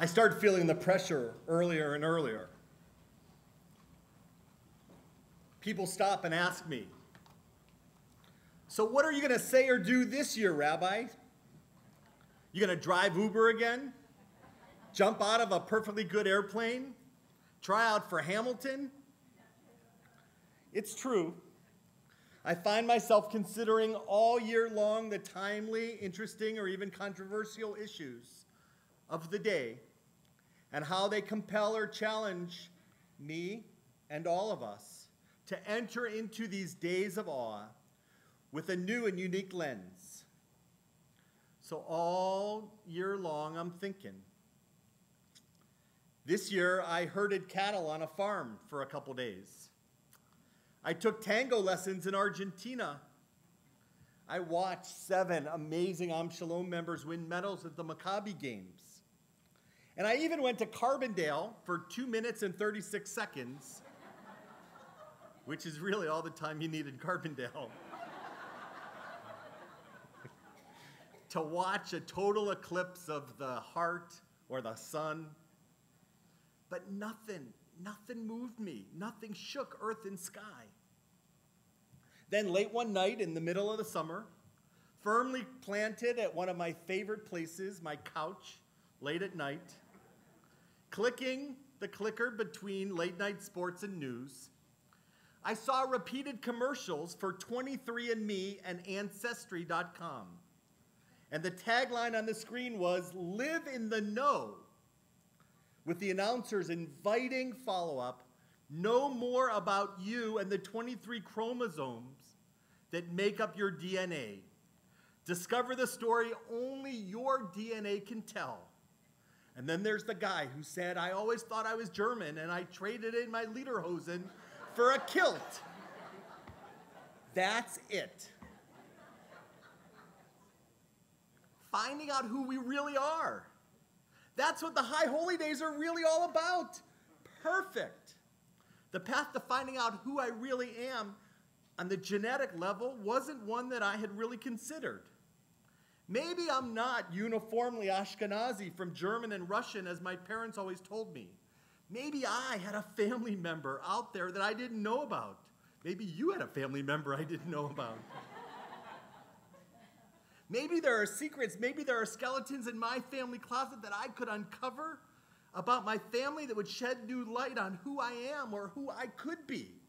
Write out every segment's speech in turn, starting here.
I started feeling the pressure earlier and earlier. People stop and ask me, so what are you going to say or do this year, Rabbi? You going to drive Uber again? Jump out of a perfectly good airplane? Try out for Hamilton? It's true. I find myself considering all year long the timely, interesting, or even controversial issues of the day and how they compel or challenge me and all of us to enter into these days of awe with a new and unique lens. So all year long, I'm thinking. This year, I herded cattle on a farm for a couple days. I took tango lessons in Argentina. I watched 7 amazing Shalom members win medals at the Maccabi Games. And I even went to Carbondale for 2 minutes and 36 seconds, which is really all the time you need in Carbondale, to watch a total eclipse of the heart or the sun. But nothing moved me. Nothing shook earth and sky. Then late one night in the middle of the summer, firmly planted at one of my favorite places, my couch, late at night, clicking the clicker between late night sports and news, I saw repeated commercials for 23andMe and Ancestry.com. And the tagline on the screen was, "Live in the know," with the announcers inviting follow-up, know more about you and the 23 chromosomes that make up your DNA. Discover the story only your DNA can tell. And then there's the guy who said, "I always thought I was German and I traded in my lederhosen for a kilt." That's it. Finding out who we really are. That's what the High Holy Days are really all about. Perfect. The path to finding out who I really am on the genetic level wasn't one that I had really considered. Maybe I'm not uniformly Ashkenazi from German and Russian as my parents always told me. Maybe I had a family member out there that I didn't know about. Maybe you had a family member I didn't know about. Maybe there are secrets, maybe there are skeletons in my family closet that I could uncover about my family that would shed new light on who I am or who I could be.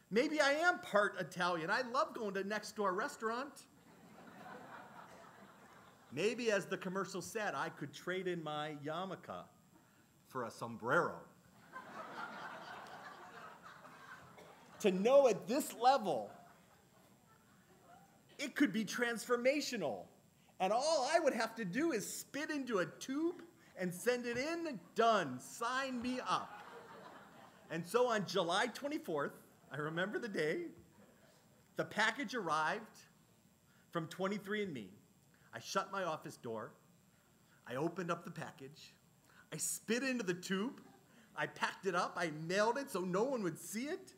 Maybe I am part Italian. I love going to next door restaurant. Maybe, as the commercial said, I could trade in my yarmulke for a sombrero. To know at this level, it could be transformational. And all I would have to do is spit into a tube and send it in. Done. Sign me up. And so on July 24th, I remember the day, the package arrived from 23andMe. I shut my office door. I opened up the package. I spit into the tube. I packed it up. I mailed it so no one would see it.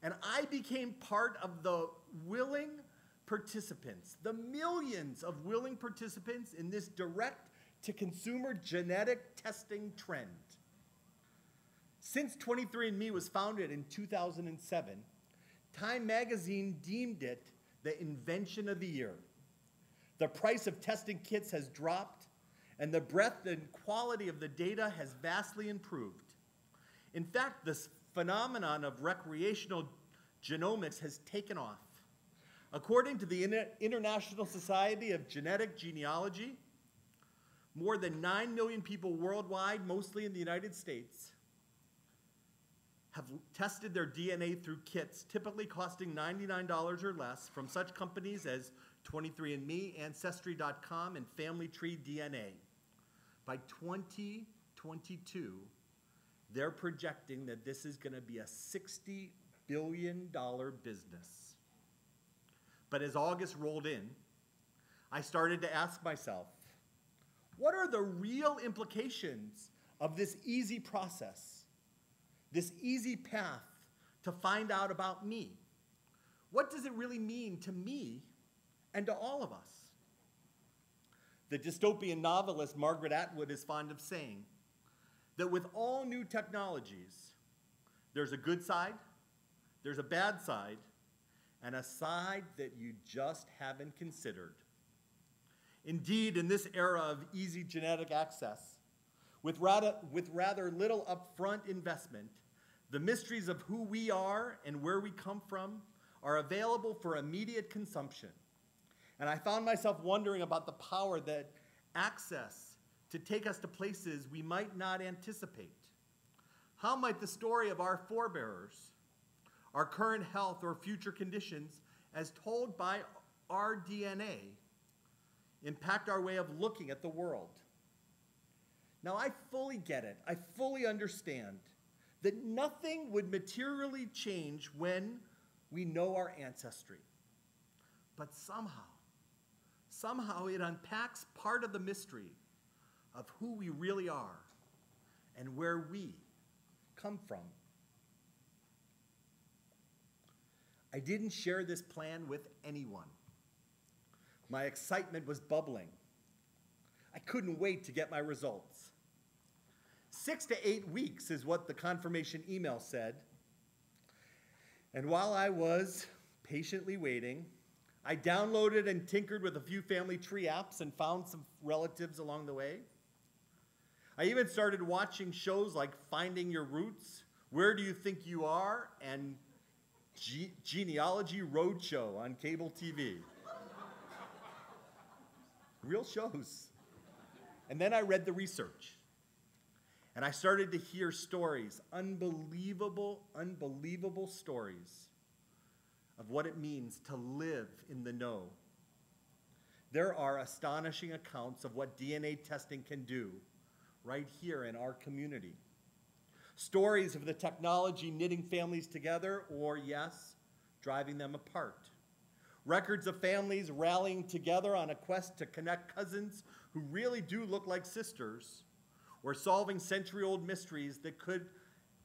And I became part of the willing participants, the millions of willing participants in this direct-to-consumer genetic testing trend. Since 23andMe was founded in 2007, Time magazine deemed it the invention of the year. The price of testing kits has dropped, and the breadth and quality of the data has vastly improved. In fact, this phenomenon of recreational genomics has taken off. According to the International Society of Genetic Genealogy, more than 9 million people worldwide, mostly in the United States, have tested their DNA through kits, typically costing $99 or less, from such companies as 23andMe, Ancestry.com, and Family Tree DNA. By 2022, they're projecting that this is going to be a $60 billion business. But as August rolled in, I started to ask myself, what are the real implications of this easy process, this easy path to find out about me? What does it really mean to me and to all of us? The dystopian novelist Margaret Atwood is fond of saying that with all new technologies, there's a good side, there's a bad side, and a side that you just haven't considered. Indeed, in this era of easy genetic access, with rather little upfront investment, the mysteries of who we are and where we come from are available for immediate consumption. And I found myself wondering about the power that access to take us to places we might not anticipate. How might the story of our forebearers, our current health or future conditions, as told by our DNA, impact our way of looking at the world? Now, I fully get it. I fully understand that nothing would materially change when we know our ancestry. But somehow it unpacks part of the mystery of who we really are and where we come from. I didn't share this plan with anyone. My excitement was bubbling. I couldn't wait to get my results. 6 to 8 weeks is what the confirmation email said. And while I was patiently waiting, I downloaded and tinkered with a few family tree apps and found some relatives along the way. I even started watching shows like Finding Your Roots, Where Do You Think You Are, and Genealogy Roadshow on cable TV. Real shows. And then I read the research. And I started to hear stories, unbelievable stories of what it means to live in the know. There are astonishing accounts of what DNA testing can do right here in our community. Stories of the technology knitting families together or, yes, driving them apart. Records of families rallying together on a quest to connect cousins who really do look like sisters, or solving century-old mysteries that could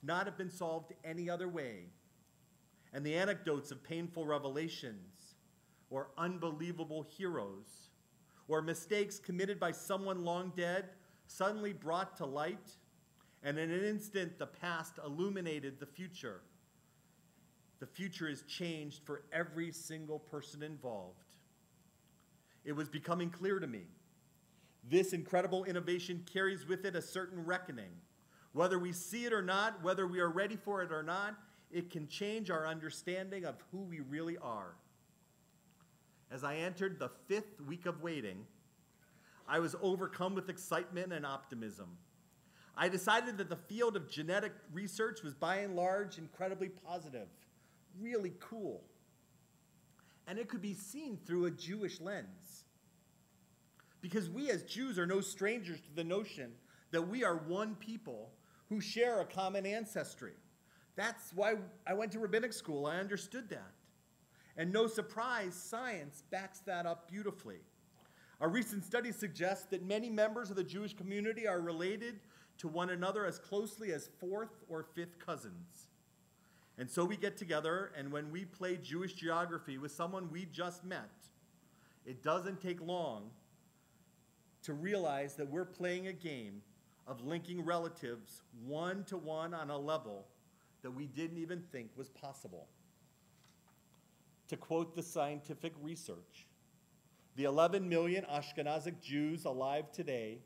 not have been solved any other way. And the anecdotes of painful revelations, or unbelievable heroes, or mistakes committed by someone long dead, suddenly brought to light, and in an instant the past illuminated the future. The future is changed for every single person involved. It was becoming clear to me. This incredible innovation carries with it a certain reckoning. Whether we see it or not, whether we are ready for it or not, it can change our understanding of who we really are. As I entered the 5th week of waiting, I was overcome with excitement and optimism. I decided that the field of genetic research was by and large incredibly positive, really cool, and it could be seen through a Jewish lens. Because we as Jews are no strangers to the notion that we are one people who share a common ancestry. That's why I went to rabbinic school. I understood that. And no surprise, science backs that up beautifully. A recent study suggests that many members of the Jewish community are related to one another as closely as 4th or 5th cousins. And so we get together, and when we play Jewish geography with someone we just met, it doesn't take long to realize that we're playing a game of linking relatives one-to-one on a level that we didn't even think was possible. To quote the scientific research, the 11 million Ashkenazic Jews alive today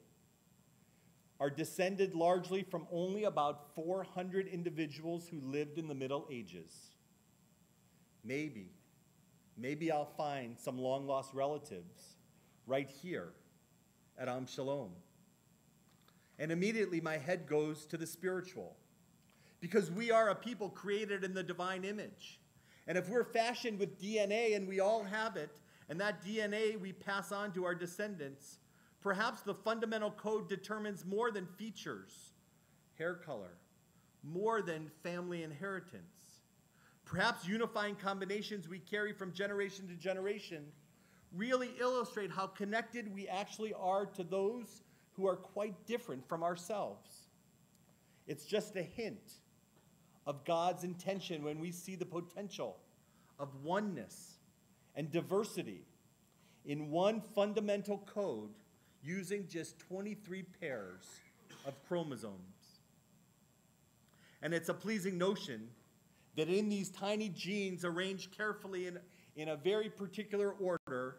are descended largely from only about 400 individuals who lived in the Middle Ages. Maybe I'll find some long-lost relatives right here at Am Shalom. And immediately my head goes to the spiritual, because we are a people created in the divine image. And if we're fashioned with DNA, and we all have it, and that DNA we pass on to our descendants, perhaps the fundamental code determines more than features, hair color, more than family inheritance. Perhaps unifying combinations we carry from generation to generation really illustrate how connected we actually are to those who are quite different from ourselves. It's just a hint of God's intention when we see the potential of oneness and diversity in one fundamental code using just 23 pairs of chromosomes. And it's a pleasing notion that in these tiny genes arranged carefully in a very particular order,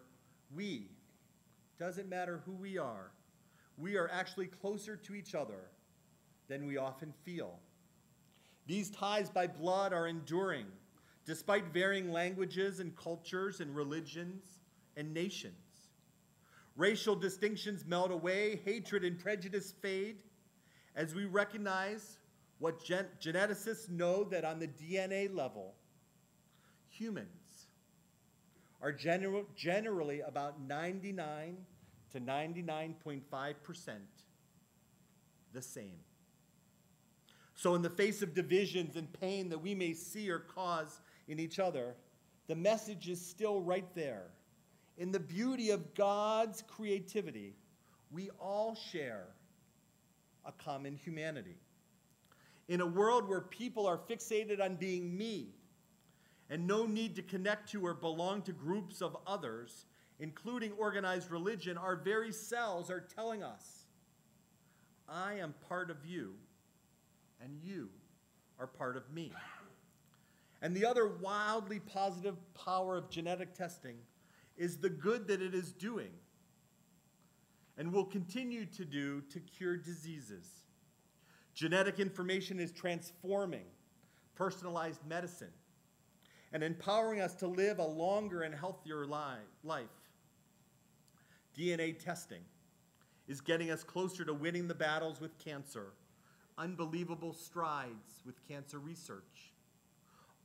doesn't matter who we are actually closer to each other than we often feel. These ties by blood are enduring, despite varying languages and cultures and religions and nations. Racial distinctions melt away, hatred and prejudice fade, as we recognize what geneticists know, that on the DNA level, humans are generally about 99 to 99.5% the same. So in the face of divisions and pain that we may see or cause in each other, the message is still right there. In the beauty of God's creativity, we all share a common humanity. In a world where people are fixated on being me and no need to connect to or belong to groups of others, including organized religion, our very cells are telling us, I am part of you, and you are part of me. And the other wildly positive power of genetic testing is the good that it is doing and will continue to do to cure diseases. Genetic information is transforming personalized medicine and empowering us to live a longer and healthier life. DNA testing is getting us closer to winning the battles with cancer. Unbelievable strides with cancer research.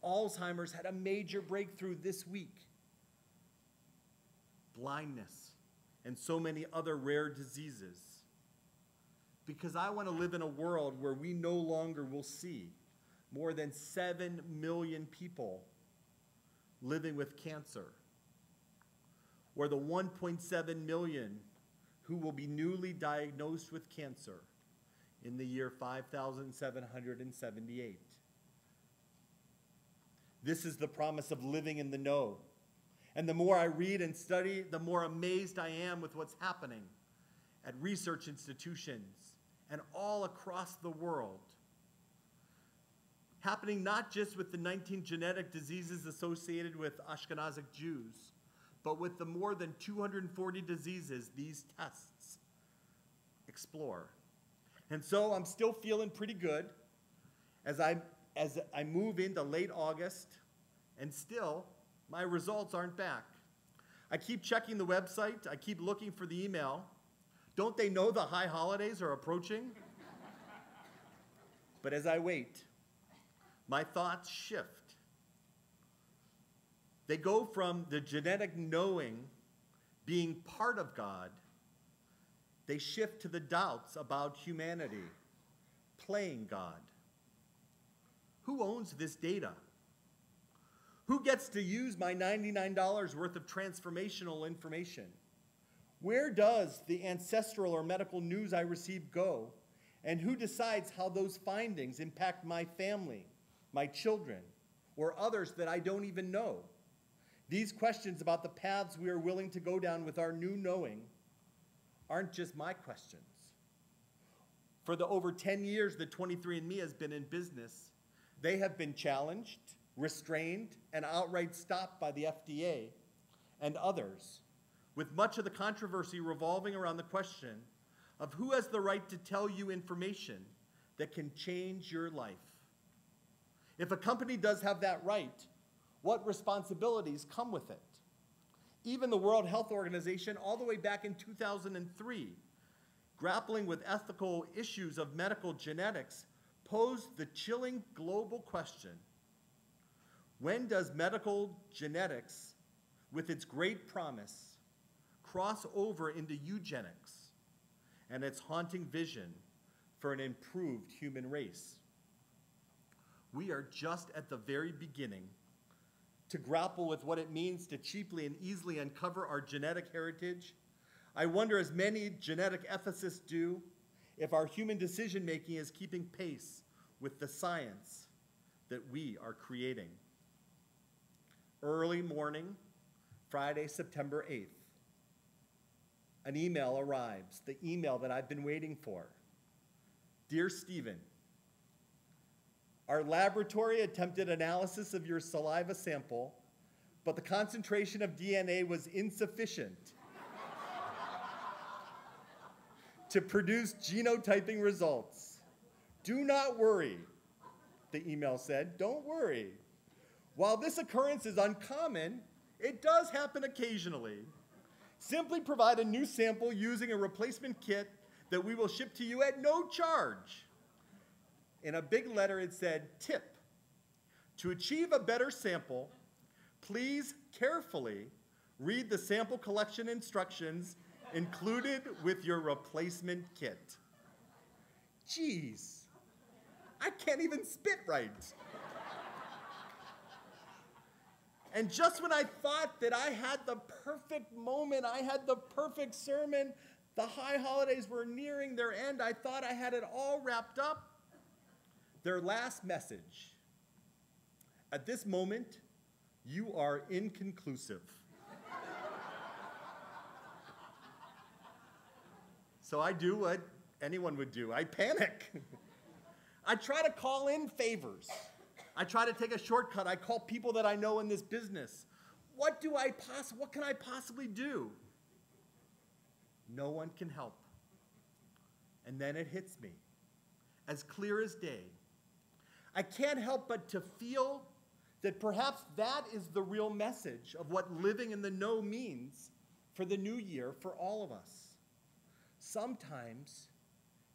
Alzheimer's had a major breakthrough this week. Blindness and so many other rare diseases. Because I want to live in a world where we no longer will see more than 7 million people living with cancer, or the 1.7 million who will be newly diagnosed with cancer in the year 5778. This is the promise of living in the know. And the more I read and study, the more amazed I am with what's happening at research institutions and all across the world. Happening not just with the 19 genetic diseases associated with Ashkenazic Jews, but with the more than 240 diseases these tests explore. And so I'm still feeling pretty good as I move into late August, and still my results aren't back. I keep checking the website. I keep looking for the email. Don't they know the high holidays are approaching? But as I wait, my thoughts shift. They go from the genetic knowing, being part of God, they shift to the doubts about humanity, playing God. Who owns this data? Who gets to use my $99 worth of transformational information? Where does the ancestral or medical news I receive go? And who decides how those findings impact my family, my children, or others that I don't even know? These questions about the paths we are willing to go down with our new knowing aren't just my questions. For the over 10 years that 23andMe has been in business, they have been challenged, restrained, and outright stopped by the FDA and others, with much of the controversy revolving around the question of who has the right to tell you information that can change your life. If a company does have that right, what responsibilities come with it? Even the World Health Organization, all the way back in 2003, grappling with ethical issues of medical genetics, posed the chilling global question: when does medical genetics, with its great promise, cross over into eugenics and its haunting vision for an improved human race? We are just at the very beginning to grapple with what it means to cheaply and easily uncover our genetic heritage. I wonder, as many genetic ethicists do, if our human decision-making is keeping pace with the science that we are creating. Early morning, Friday, September 8th. an email arrives, the email that I've been waiting for. Dear Stephen, our laboratory attempted analysis of your saliva sample, but the concentration of DNA was insufficient to produce genotyping results. Do not worry, the email said. Don't worry. While this occurrence is uncommon, it does happen occasionally. Simply provide a new sample using a replacement kit that we will ship to you at no charge. In a big letter, it said, tip. To achieve a better sample, please carefully read the sample collection instructions included with your replacement kit. Geez, I can't even spit right. And just when I thought that I had the perfect moment, I had the perfect sermon, the high holidays were nearing their end, I thought I had it all wrapped up, their last message. At this moment, you are inconclusive. So I do what anyone would do. I panic. I try to call in favors. I try to take a shortcut. I call people that I know in this business. What can I possibly do? No one can help. And then it hits me, as clear as day. I can't help but to feel that perhaps that is the real message of what living in the know means for the new year for all of us. Sometimes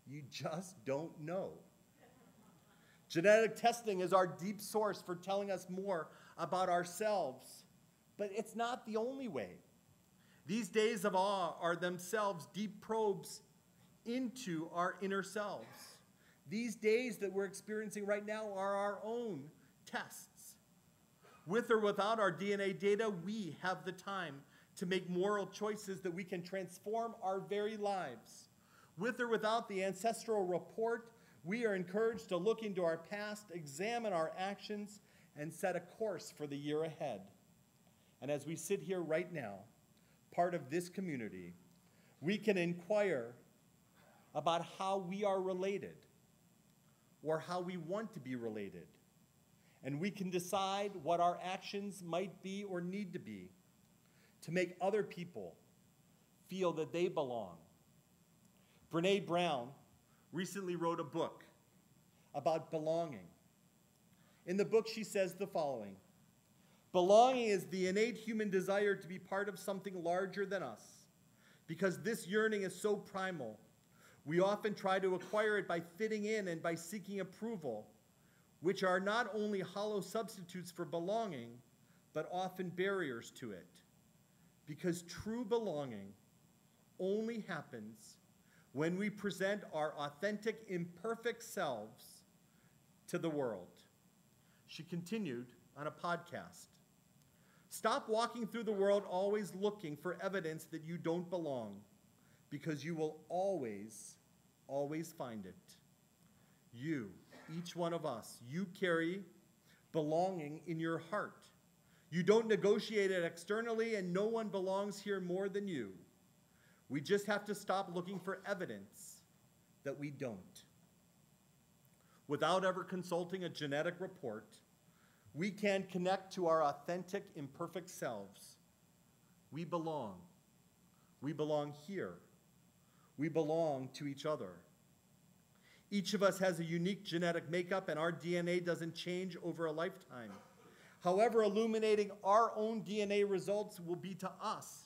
you just don't know. Genetic testing is our deep source for telling us more about ourselves, but it's not the only way. These days of awe are themselves deep probes into our inner selves. These days that we're experiencing right now are our own tests. With or without our DNA data, we have the time to make moral choices that we can transform our very lives. With or without the ancestral report, we are encouraged to look into our past, examine our actions, and set a course for the year ahead. And as we sit here right now, part of this community, we can inquire about how we are related or how we want to be related. And we can decide what our actions might be or need to be to make other people feel that they belong. Brene Brown recently wrote a book about belonging. In the book, she says the following: belonging is the innate human desire to be part of something larger than us. Because this yearning is so primal, we often try to acquire it by fitting in and by seeking approval, which are not only hollow substitutes for belonging, but often barriers to it. Because true belonging only happens when we present our authentic, imperfect selves to the world. She continued on a podcast. Stop walking through the world always looking for evidence that you don't belong, because you will always, always find it. You, each one of us, you carry belonging in your heart. You don't negotiate it externally, and no one belongs here more than you. We just have to stop looking for evidence that we don't. Without ever consulting a genetic report, we can connect to our authentic, imperfect selves. We belong. We belong here. We belong to each other. Each of us has a unique genetic makeup, and our DNA doesn't change over a lifetime. However, illuminating our own DNA results will be to us.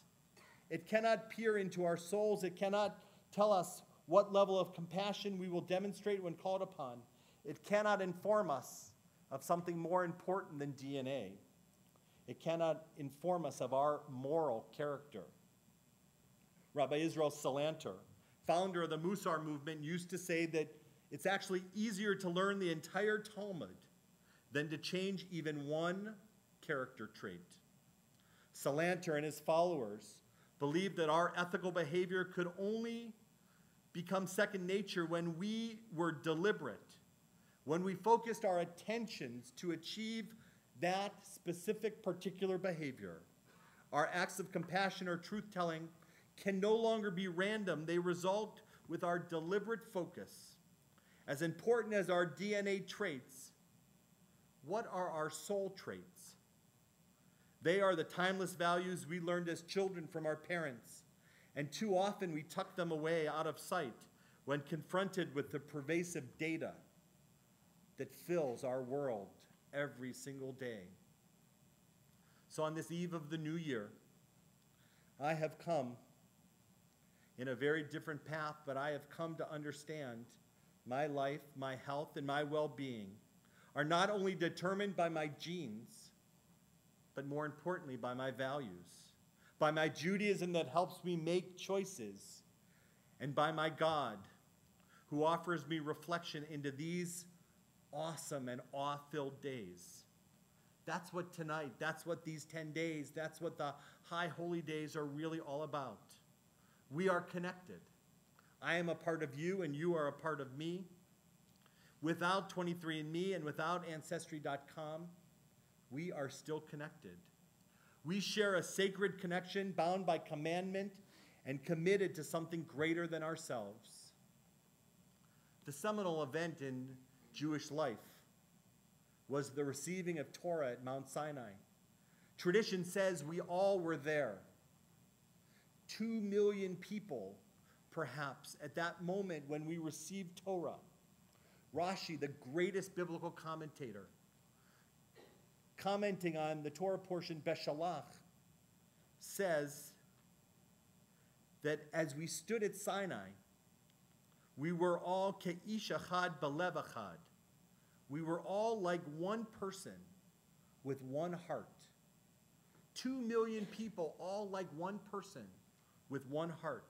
It cannot peer into our souls. It cannot tell us what level of compassion we will demonstrate when called upon. It cannot inform us of something more important than DNA. It cannot inform us of our moral character. Rabbi Israel Salanter, founder of the Musar movement, used to say that it's actually easier to learn the entire Talmud than to change even one character trait. Salanter and his followers believed that our ethical behavior could only become second nature when we were deliberate, when we focused our attentions to achieve that specific particular behavior. Our acts of compassion or truth-telling can no longer be random. They result with our deliberate focus. As important as our DNA traits, what are our soul traits? They are the timeless values we learned as children from our parents, and too often we tuck them away out of sight when confronted with the pervasive data that fills our world every single day. So on this eve of the new year, I have come in a very different path, but I have come to understand my life, my health, and my well-being are not only determined by my genes, but more importantly by my values, by my Judaism that helps me make choices, and by my God who offers me reflection into these awesome and awe-filled days. That's what tonight, that's what these 10 days, that's what the high holy days are really all about. We are connected. I am a part of you and you are a part of me. Without 23andMe and without Ancestry.com, we are still connected. We share a sacred connection bound by commandment and committed to something greater than ourselves. The seminal event in Jewish life was the receiving of Torah at Mount Sinai. Tradition says we all were there. 2 million people, perhaps, at that moment when we received Torah. Rashi, the greatest biblical commentator, commenting on the Torah portion Beshalach, says that as we stood at Sinai, we were all ke'ish achad balev achad. We were all like one person with one heart. 2 million people, all like one person with one heart.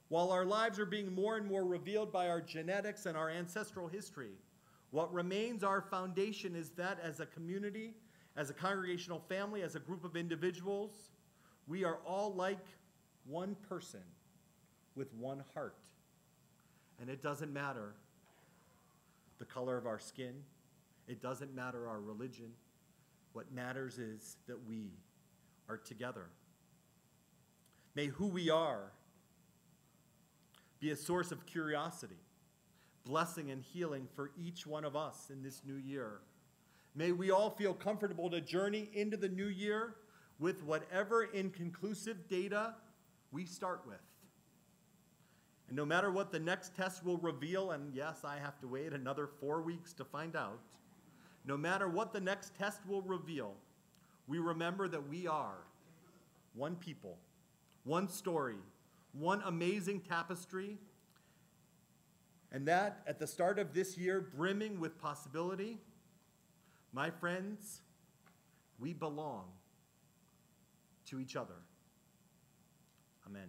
While our lives are being more and more revealed by our genetics and our ancestral history, what remains our foundation is that as a community, as a congregational family, as a group of individuals, we are all like one person with one heart. And it doesn't matter the color of our skin. It doesn't matter our religion. What matters is that we are together. May who we are be a source of curiosity, blessing, and healing for each one of us in this new year. May we all feel comfortable to journey into the new year with whatever inconclusive data we start with. And no matter what the next test will reveal, and yes, I have to wait another 4 weeks to find out, no matter what the next test will reveal, we remember that we are one people, one story, one amazing tapestry, and that at the start of this year, brimming with possibility, my friends, we belong to each other. Amen.